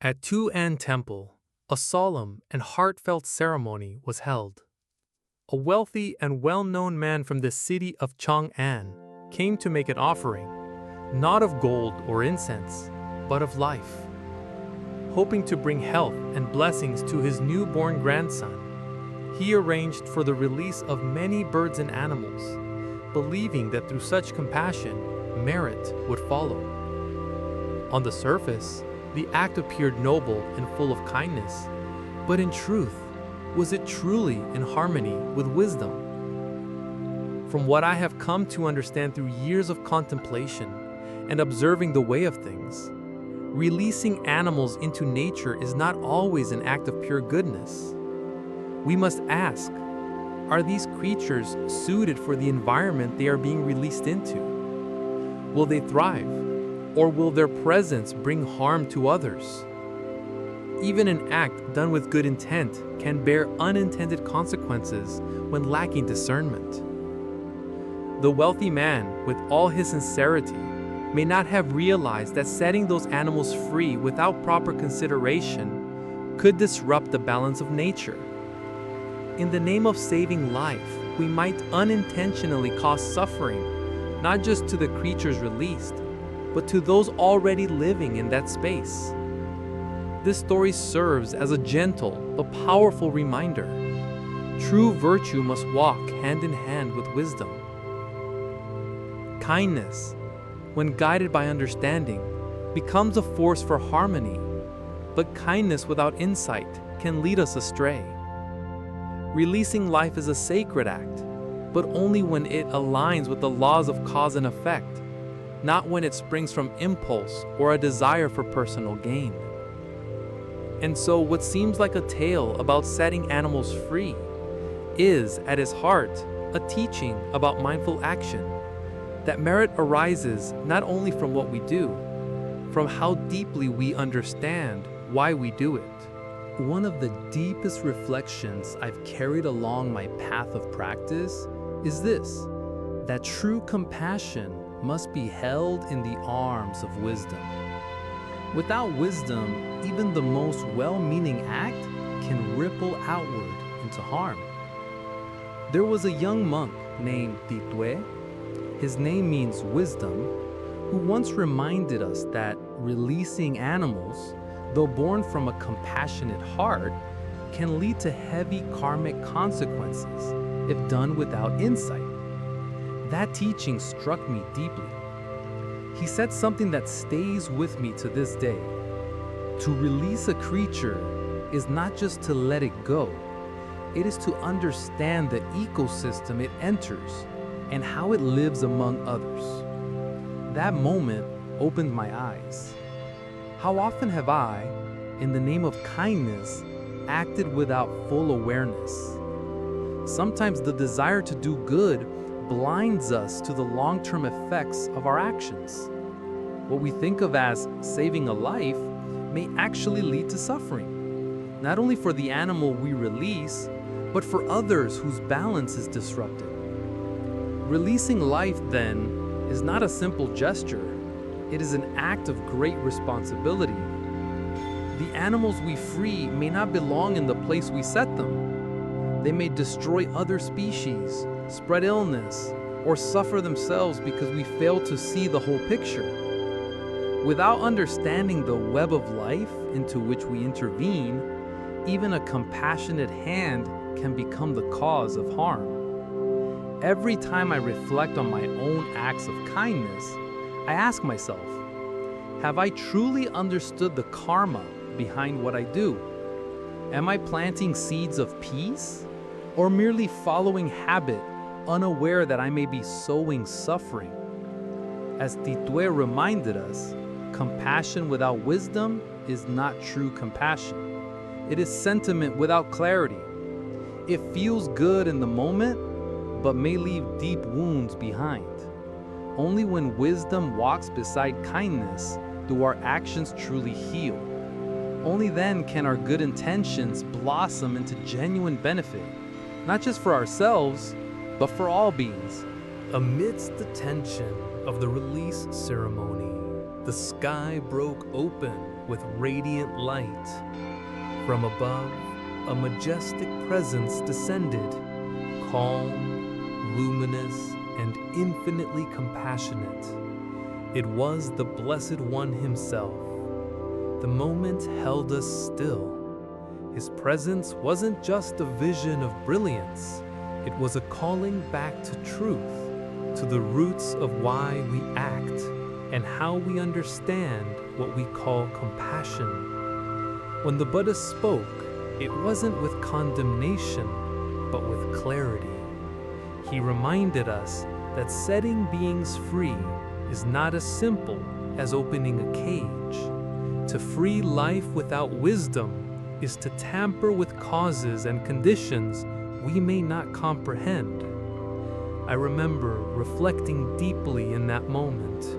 At Tu-An Temple, a solemn and heartfelt ceremony was held. A wealthy and well-known man from the city of Chang'an came to make an offering, not of gold or incense, but of life. Hoping to bring health and blessings to his newborn grandson, he arranged for the release of many birds and animals, believing that through such compassion, merit would follow. On the surface, the act appeared noble and full of kindness, but in truth, was it truly in harmony with wisdom? From what I have come to understand through years of contemplation and observing the way of things, releasing animals into nature is not always an act of pure goodness. We must ask, are these creatures suited for the environment they are being released into? Will they thrive? Or will their presence bring harm to others? Even an act done with good intent can bear unintended consequences when lacking discernment. The wealthy man, with all his sincerity, may not have realized that setting those animals free without proper consideration could disrupt the balance of nature. In the name of saving life, we might unintentionally cause suffering, not just to the creatures released, but to those already living in that space. This story serves as a gentle but powerful reminder. True virtue must walk hand in hand with wisdom. Kindness, when guided by understanding, becomes a force for harmony, but kindness without insight can lead us astray. Releasing life is a sacred act, but only when it aligns with the laws of cause and effect, not when it springs from impulse or a desire for personal gain. And so what seems like a tale about setting animals free is, at its heart, a teaching about mindful action, that merit arises not only from what we do, from how deeply we understand why we do it. One of the deepest reflections I've carried along my path of practice is this, that true compassion must be held in the arms of wisdom. Without wisdom, even the most well-meaning act can ripple outward into harm. There was a young monk named Deepen, his name means wisdom, who once reminded us that releasing animals, though born from a compassionate heart, can lead to heavy karmic consequences if done without insight. That teaching struck me deeply. He said something that stays with me to this day. To release a creature is not just to let it go. It is to understand the ecosystem it enters and how it lives among others. That moment opened my eyes. How often have I, in the name of kindness, acted without full awareness? Sometimes the desire to do good blinds us to the long-term effects of our actions. What we think of as saving a life may actually lead to suffering, not only for the animal we release, but for others whose balance is disrupted. Releasing life, then, is not a simple gesture. It is an act of great responsibility. The animals we free may not belong in the place we set them. They may destroy other species, spread illness, or suffer themselves because we fail to see the whole picture. Without understanding the web of life into which we intervene, even a compassionate hand can become the cause of harm. Every time I reflect on my own acts of kindness, I ask myself, have I truly understood the karma behind what I do? Am I planting seeds of peace, or merely following habit, unaware that I may be sowing suffering? As Deepen reminded us, compassion without wisdom is not true compassion. It is sentiment without clarity. It feels good in the moment, but may leave deep wounds behind. Only when wisdom walks beside kindness do our actions truly heal. Only then can our good intentions blossom into genuine benefit, not just for ourselves, but for all beings. Amidst the tension of the release ceremony, the sky broke open with radiant light. From above, a majestic presence descended, calm, luminous, and infinitely compassionate. It was the Blessed One himself. The moment held us still. His presence wasn't just a vision of brilliance, it was a calling back to truth, to the roots of why we act and how we understand what we call compassion. When the Buddha spoke, it wasn't with condemnation, but with clarity. He reminded us that setting beings free is not as simple as opening a cage. To free life without wisdom is to tamper with causes and conditions we may not comprehend. I remember reflecting deeply in that moment.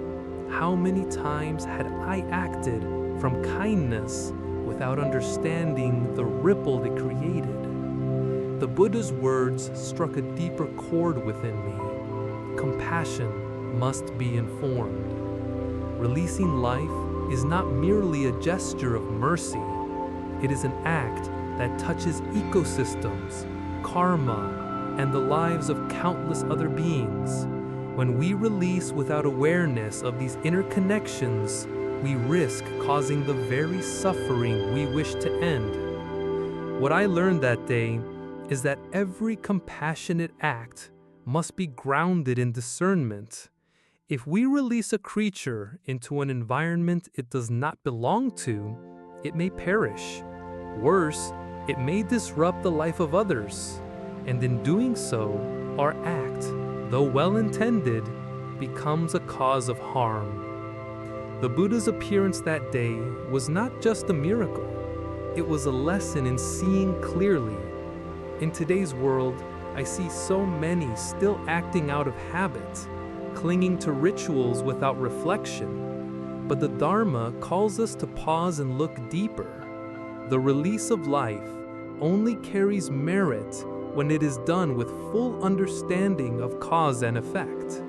How many times had I acted from kindness without understanding the ripple it created? The Buddha's words struck a deeper chord within me. Compassion must be informed. Releasing life is not merely a gesture of mercy. It is an act that touches ecosystems, karma, and the lives of countless other beings. When we release without awareness of these interconnections, we risk causing the very suffering we wish to end. What I learned that day is that every compassionate act must be grounded in discernment. If we release a creature into an environment it does not belong to, it may perish. Worse, it may disrupt the life of others. And in doing so, our act, though well-intended, becomes a cause of harm. The Buddha's appearance that day was not just a miracle. It was a lesson in seeing clearly. In today's world, I see so many still acting out of habit, clinging to rituals without reflection. But the Dharma calls us to pause and look deeper. The release of life only carries merit when it is done with full understanding of cause and effect.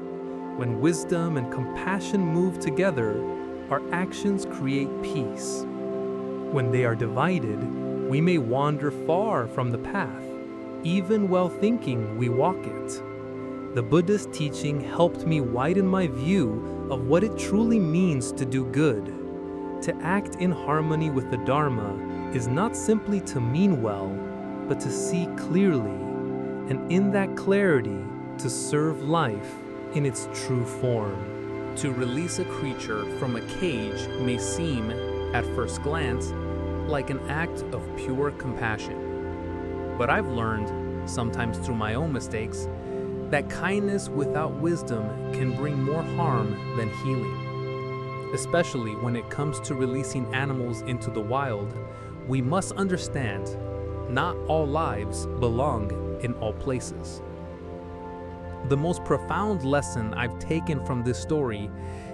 When wisdom and compassion move together, our actions create peace. When they are divided, we may wander far from the path, even while thinking we walk it. The Buddhist teaching helped me widen my view of what it truly means to do good. To act in harmony with the Dharma is not simply to mean well, but to see clearly, and in that clarity, to serve life in its true form. To release a creature from a cage may seem, at first glance, like an act of pure compassion. But I've learned, sometimes through my own mistakes, that kindness without wisdom can bring more harm than healing. Especially when it comes to releasing animals into the wild, we must understand not all lives belong in all places. The most profound lesson I've taken from this story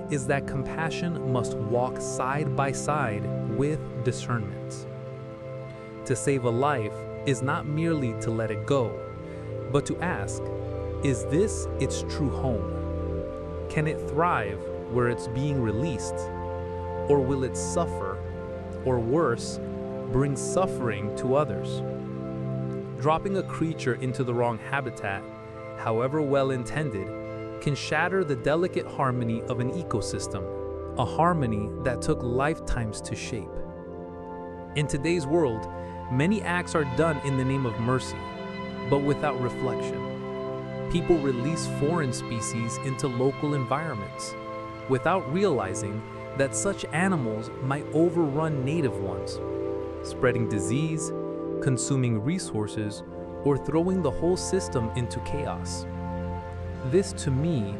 is that compassion must walk side by side with discernment. To save a life is not merely to let it go, but to ask, is this its true home? Can it thrive where it's being released? Or will it suffer, or worse, bring suffering to others? Dropping a creature into the wrong habitat, however well-intended, can shatter the delicate harmony of an ecosystem, a harmony that took lifetimes to shape. In today's world, many acts are done in the name of mercy, but without reflection. People release foreign species into local environments, without realizing that such animals might overrun native ones, spreading disease, consuming resources, or throwing the whole system into chaos. This, to me,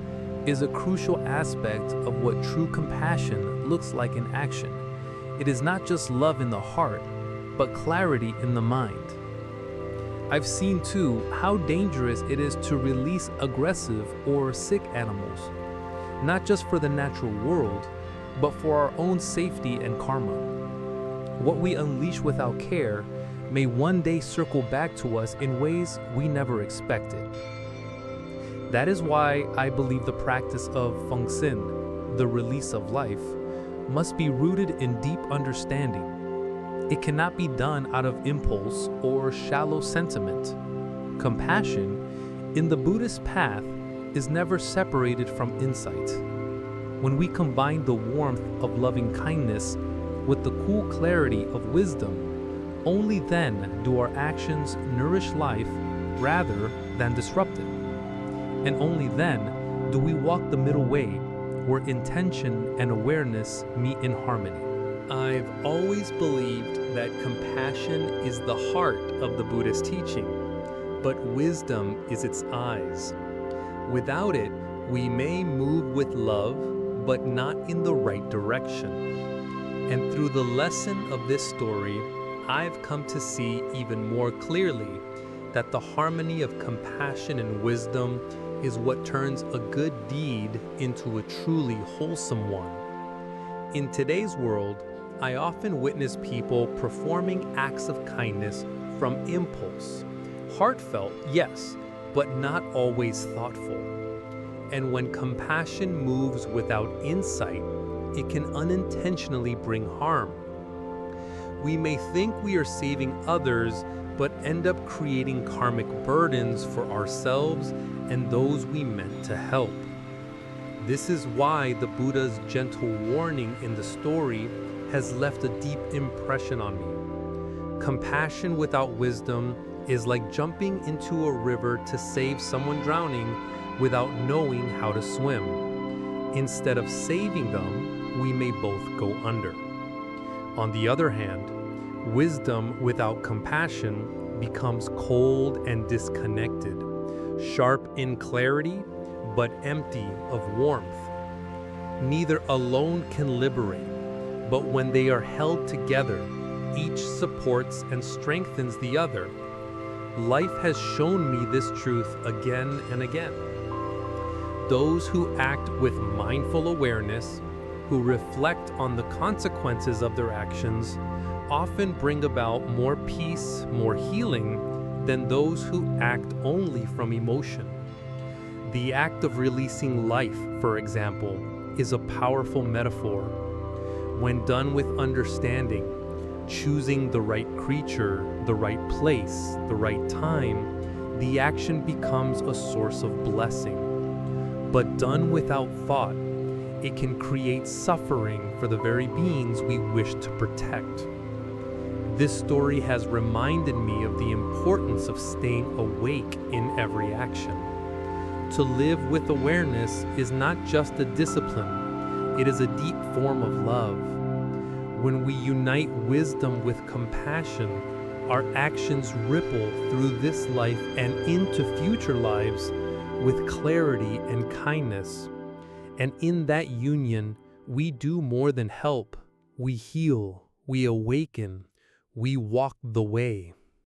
is a crucial aspect of what true compassion looks like in action. It is not just love in the heart, but clarity in the mind. I've seen too how dangerous it is to release aggressive or sick animals, not just for the natural world, but for our own safety and karma. What we unleash without care may one day circle back to us in ways we never expected. That is why I believe the practice of phóng, the release of life, must be rooted in deep understanding. It cannot be done out of impulse or shallow sentiment. Compassion, in the Buddhist path, is never separated from insight. When we combine the warmth of loving kindness with the cool clarity of wisdom, only then do our actions nourish life rather than disrupt it. And only then do we walk the middle way where intention and awareness meet in harmony. I've always believed that compassion is the heart of the Buddhist teaching, but wisdom is its eyes. Without it, we may move with love, but not in the right direction. And through the lesson of this story, I've come to see even more clearly that the harmony of compassion and wisdom is what turns a good deed into a truly wholesome one. In today's world, I often witness people performing acts of kindness from impulse. Heartfelt, yes, but not always thoughtful. And when compassion moves without insight, it can unintentionally bring harm. We may think we are saving others, but end up creating karmic burdens for ourselves and those we meant to help. This is why the Buddha's gentle warning in the story has left a deep impression on me. Compassion without wisdom is like jumping into a river to save someone drowning without knowing how to swim. Instead of saving them, we may both go under. On the other hand, wisdom without compassion becomes cold and disconnected, sharp in clarity, but empty of warmth. Neither alone can liberate, but when they are held together, each supports and strengthens the other. Life has shown me this truth again and again. Those who act with mindful awareness, who reflect on the consequences of their actions, often bring about more peace, more healing than those who act only from emotion. The act of releasing life, for example, is a powerful metaphor. When done with understanding, choosing the right creature, the right place, the right time, the action becomes a source of blessing. But done without thought, it can create suffering for the very beings we wish to protect. This story has reminded me of the importance of staying awake in every action. To live with awareness is not just a discipline, it is a deep form of love. When we unite wisdom with compassion, our actions ripple through this life and into future lives with clarity and kindness. And in that union, we do more than help. We heal, we awaken, we walk the way.